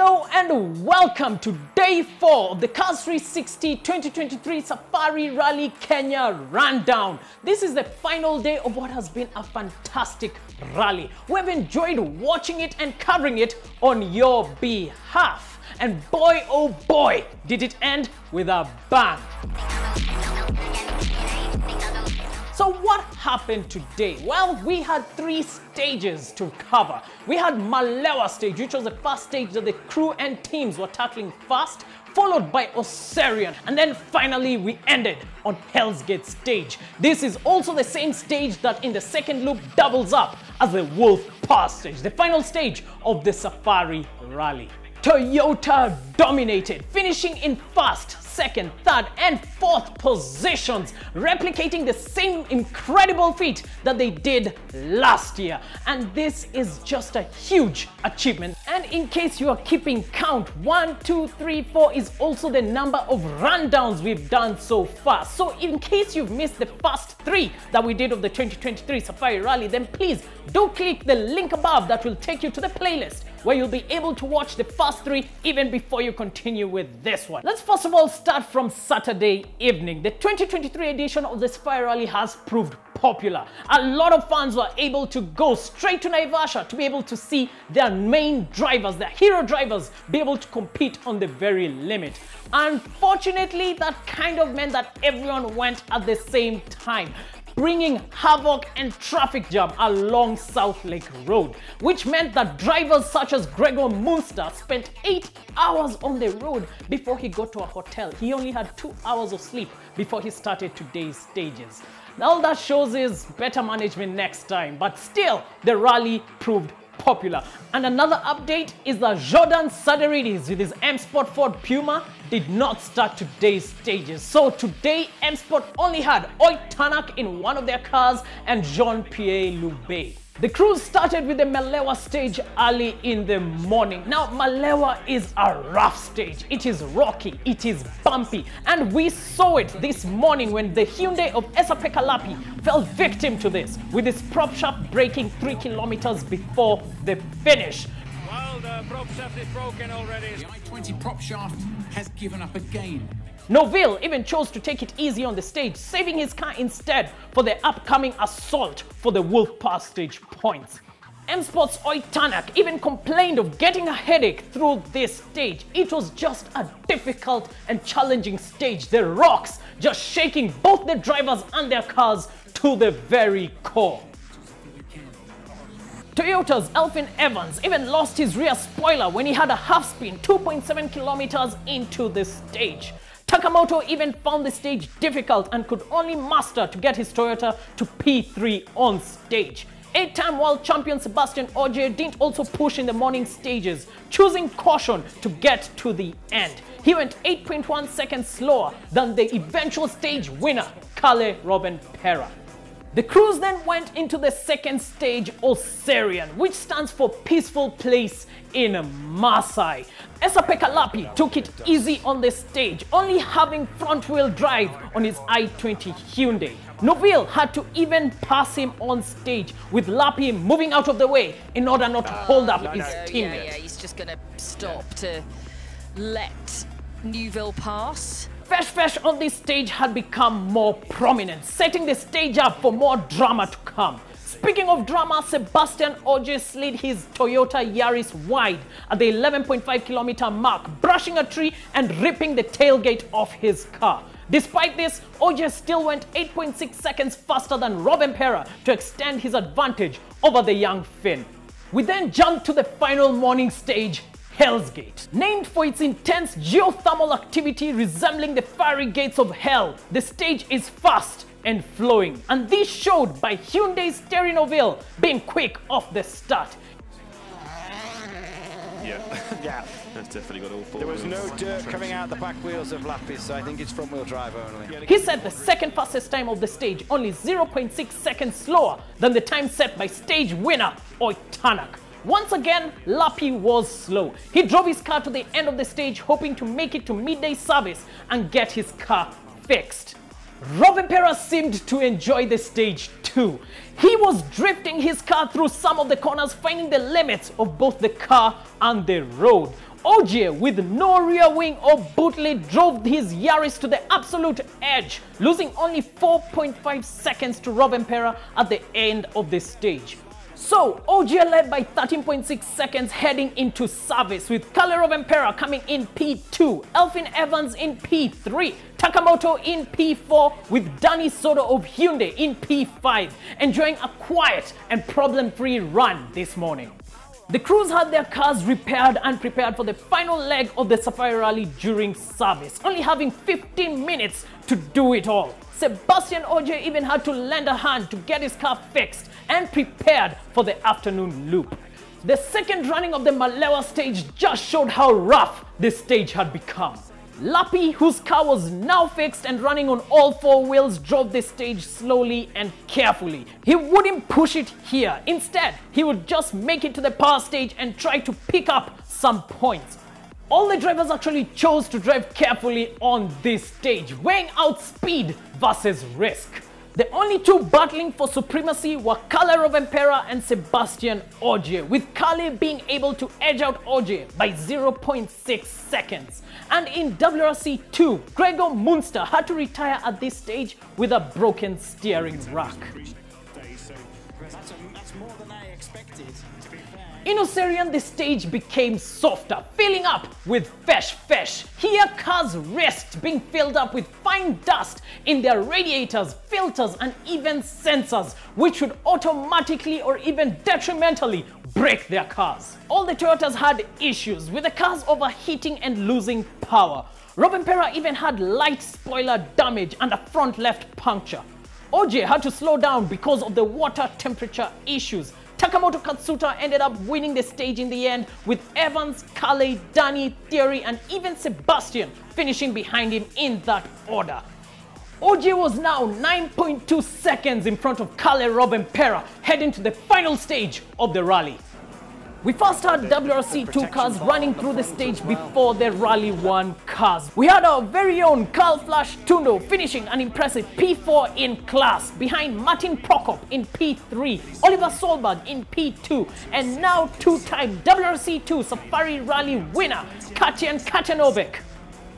Hello and welcome to day 4 of the CARS360 2023 Safari Rally Kenya rundown. This is the final day of what has been a fantastic rally. We've enjoyed watching it and covering it on your behalf. And boy, oh boy, did it end with a bang. So what happened today? Well, we had 3 stages to cover. We had Malewa stage, which was the first stage that the crew and teams were tackling fast, followed by Oserian, and then finally we ended on Hell's Gate stage. This is also the same stage that in the second loop doubles up as the Wolf Pass stage, the final stage of the Safari Rally. Toyota dominated, finishing in first, second, third, and fourth positions, replicating the same incredible feat that they did last year. And this is just a huge achievement. And in case you are keeping count, 1, 2, 3, 4 is also the number of rundowns we've done so far. So in case you've missed the first 3 that we did of the 2023 Safari Rally, then please do click the link above that will take you to the playlist where you'll be able to watch the first 3 even before you continue with this one. Let's first of all start from Saturday evening. The 2023 edition of the Safari Rally has proved popular. A lot of fans were able to go straight to Naivasha to be able to see their main drivers, their hero drivers, be able to compete on the very limit. Unfortunately, that kind of meant that everyone went at the same time, bringing havoc and traffic jam along South Lake Road, which meant that drivers such as Gregor Munster spent 8 hours on the road before he got to a hotel. He only had 2 hours of sleep before he started today's stages. All that shows is better management next time, but still the rally proved popular. And another update is that Jordan Saderidis with his M Sport Ford Puma did not start today's stages. So today M Sport only had Oy Tanak in one of their cars and Jean-Pierre Loubet. The crews started with the Malewa stage early in the morning. Now Malewa is a rough stage. It is rocky, it is bumpy, and we saw it this morning when the Hyundai of Esa-Pekka Lappi fell victim to this, with its prop shaft breaking 3 kilometers before the finish. Well, the prop shaft is broken already. The I-20 prop shaft has given up again. Noville even chose to take it easy on the stage, saving his car instead for the upcoming assault for the Wolf Pass stage points. M Sport's Oy Tanak even complained of getting a headache through this stage. It was just a difficult and challenging stage, the rocks just shaking both the drivers and their cars to the very core. Toyota's Elfyn Evans even lost his rear spoiler when he had a half spin 2.7 kilometers into the stage. Takamoto even found the stage difficult and could only muster to get his Toyota to P3 on stage. 8-time world champion Sebastian Ogier didn't also push in the morning stages, choosing caution to get to the end. He went 8.1 seconds slower than the eventual stage winner, Kalle Rovanperä. The crews then went into the second stage, Oserian, which stands for Peaceful Place in Maasai. Esa-Pekka Lappi took it easy on the stage, only having front-wheel drive on his I-20 Hyundai. Noville had to even pass him on stage, with Lappi moving out of the way in order not to hold up his teammate. Yeah, he's just going to stop to let Neuville pass. Fesh on this stage had become more prominent, setting the stage up for more drama to come. Speaking of drama, Sebastian Ogier slid his Toyota Yaris wide at the 11.5 kilometer mark, brushing a tree and ripping the tailgate off his car. Despite this, Ogier still went 8.6 seconds faster than Rovanperä to extend his advantage over the young Finn. We then jumped to the final morning stage, Hell's Gate. Named for its intense geothermal activity resembling the fiery gates of hell, the stage is fast and flowing, and this showed by Hyundai's Terry Noville being quick off the start. Yeah, that's definitely got all 4 There was wheels. no dirt coming out the back wheels of Lappi, so I think it's front-wheel drive only. He set the second fastest time of the stage, only 0.6 seconds slower than the time set by stage winner Oy Tanak. Once again, Lappi was slow. He drove his car to the end of the stage, hoping to make it to midday service and get his car fixed. Rovanperä seemed to enjoy the stage too. He was drifting his car through some of the corners, finding the limits of both the car and the road. Ogier, with no rear wing or boot lid, drove his Yaris to the absolute edge, losing only 4.5 seconds to Rovanpera at the end of the stage. So, Ogier led by 13.6 seconds heading into service, with Kalle Rovanpera coming in P2, Elfyn Evans in P3, Takamoto in P4, with Danny Soto of Hyundai in P5, enjoying a quiet and problem-free run this morning. The crews had their cars repaired and prepared for the final leg of the Safari Rally during service, only having 15 minutes to do it all. Sebastian Ogier even had to lend a hand to get his car fixed and prepared for the afternoon loop. The second running of the Malewa stage just showed how rough this stage had become. Lappy, whose car was now fixed and running on all four wheels, drove the stage slowly and carefully. He wouldn't push it here. Instead, he would just make it to the power stage and try to pick up some points. All the drivers actually chose to drive carefully on this stage, weighing out speed versus risk. The only two battling for supremacy were Kalle Rovanpera and Sebastian Ogier, with Kalle being able to edge out Ogier by 0.6 seconds. And in WRC 2, Gregor Munster had to retire at this stage with a broken steering rack. That's more than I expected. In Oserian, the stage became softer, filling up with fesh. Here, cars risked being filled up with fine dust in their radiators, filters and even sensors, which would automatically or even detrimentally break their cars. All the Toyotas had issues, with the cars overheating and losing power. Rovanpera even had light spoiler damage and a front left puncture. Ogier had to slow down because of the water temperature issues. Takamoto Katsuta ended up winning the stage in the end, with Evans, Kalle, Danny, Thierry and even Sebastian finishing behind him in that order. Ogier was now 9.2 seconds in front of Kalle Rovanpera, heading to the final stage of the rally. We first had WRC 2 cars running through the stage before the Rally 1 cars. We had our very own Carl Flash Tundo finishing an impressive P4 in class, behind Martin Prokop in P3, Oliver Solberg in P2, and now two-time WRC 2 Safari Rally winner Katjan Katjanovic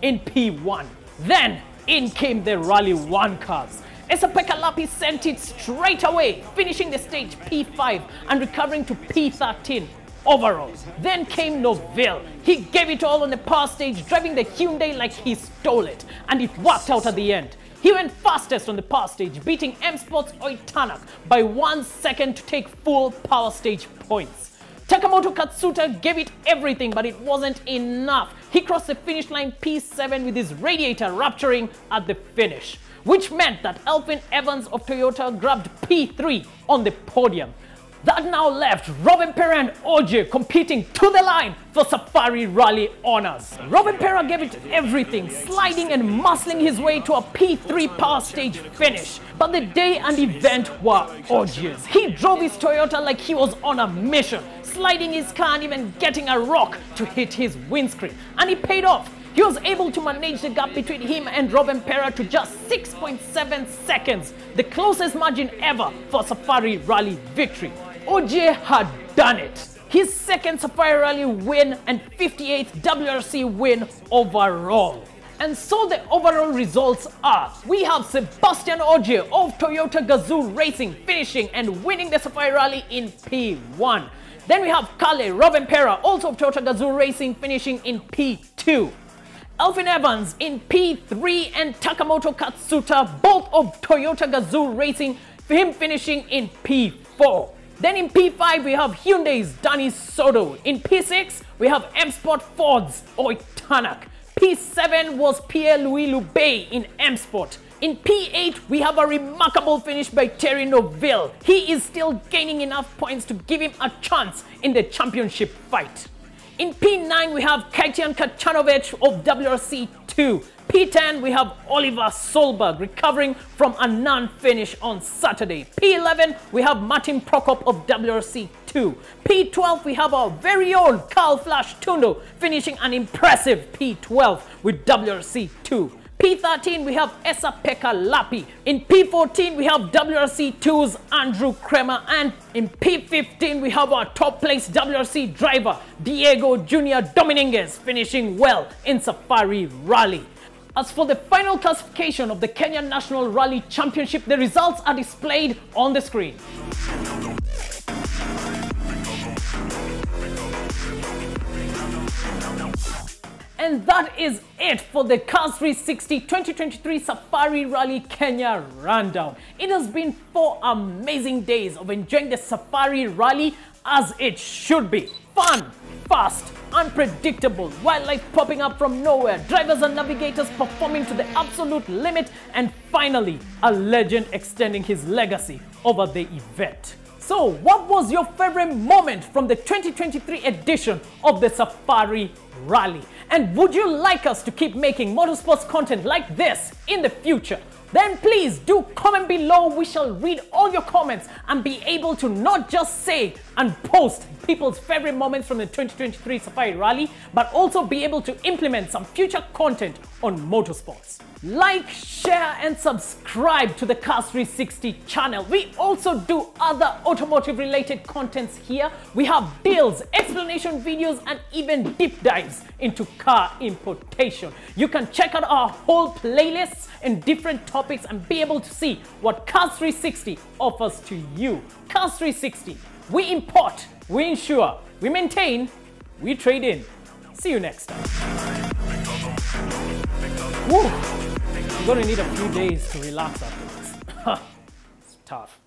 in P1. Then in came the Rally 1 cars. Esa-Pekka Lappi sent it straight away, finishing the stage P5 and recovering to P13 overall. Then came Noville. He gave it all on the power stage, driving the Hyundai like he stole it, and it worked out at the end. He went fastest on the power stage, beating M Sports Oitanak by 1 second to take full power stage points. Takamoto Katsuta gave it everything, but it wasn't enough. He crossed the finish line P7 with his radiator rupturing at the finish, which meant that Elfyn Evans of Toyota grabbed P3 on the podium. That now left Rovanpera and Ogier competing to the line for Safari Rally honors. Rovanpera gave it everything, sliding and muscling his way to a P3 power stage finish. But the day and event were Ogier's. He drove his Toyota like he was on a mission, sliding his car and even getting a rock to hit his windscreen. And it paid off. He was able to manage the gap between him and Rovanpera to just 6.7 seconds, the closest margin ever for Safari Rally victory. Ogier had done it. His second Safari Rally win and 58th WRC win overall. And so the overall results are: we have Sebastian Ogier of Toyota Gazoo Racing finishing and winning the Safari Rally in P1. Then we have Kalle Rovanpera, also of Toyota Gazoo Racing, finishing in P2. Elfyn Evans in P3 and Takamoto Katsuta, both of Toyota Gazoo Racing, him finishing in P4. Then in P5 we have Hyundai's Danny Soto. In P6 we have M Sport Ford's Oitanak. P7 was Pierre-Louis Loubet in M Sport. In P8 we have a remarkable finish by Thierry Noville. He is still gaining enough points to give him a chance in the championship fight. In P9 we have Katjan Katjanovic of WRC 2. P10 we have Oliver Solberg recovering from a non-finish on Saturday. P11 we have Martin Prokop of WRC 2. P12 we have our very own Carl Flash Tundo finishing an impressive P12 with WRC 2. P13, we have Esa-Pekka Lapi. In P14, we have WRC2's Andrew Kremer. And in P15, we have our top place WRC driver, Diego Junior Dominguez, finishing well in Safari Rally. As for the final classification of the Kenya National Rally Championship, the results are displayed on the screen. And that is it for the CARS360 2023 Safari Rally Kenya rundown. It has been 4 amazing days of enjoying the Safari Rally as it should be. Fun, fast, unpredictable, wildlife popping up from nowhere, drivers and navigators performing to the absolute limit, and finally, a legend extending his legacy over the event. So, what was your favorite moment from the 2023 edition of the Safari Rally? And would you like us to keep making motorsports content like this in the future? Then please do comment below. We shall read all your comments and be able to not just say and post people's favorite moments from the 2023 Safari Rally, but also be able to implement some future content on motorsports. Like, share and subscribe to the CARS360 channel. We also do other automotive related contents here. We have deals, explanation videos, and even deep dives into car importation. You can check out our whole playlists in different topics and be able to see what CARS360 offers to you. CARS360, we import, we insure, we maintain, we trade in. See you next time. Woo. I'm gonna need a few days to relax after this. It's tough.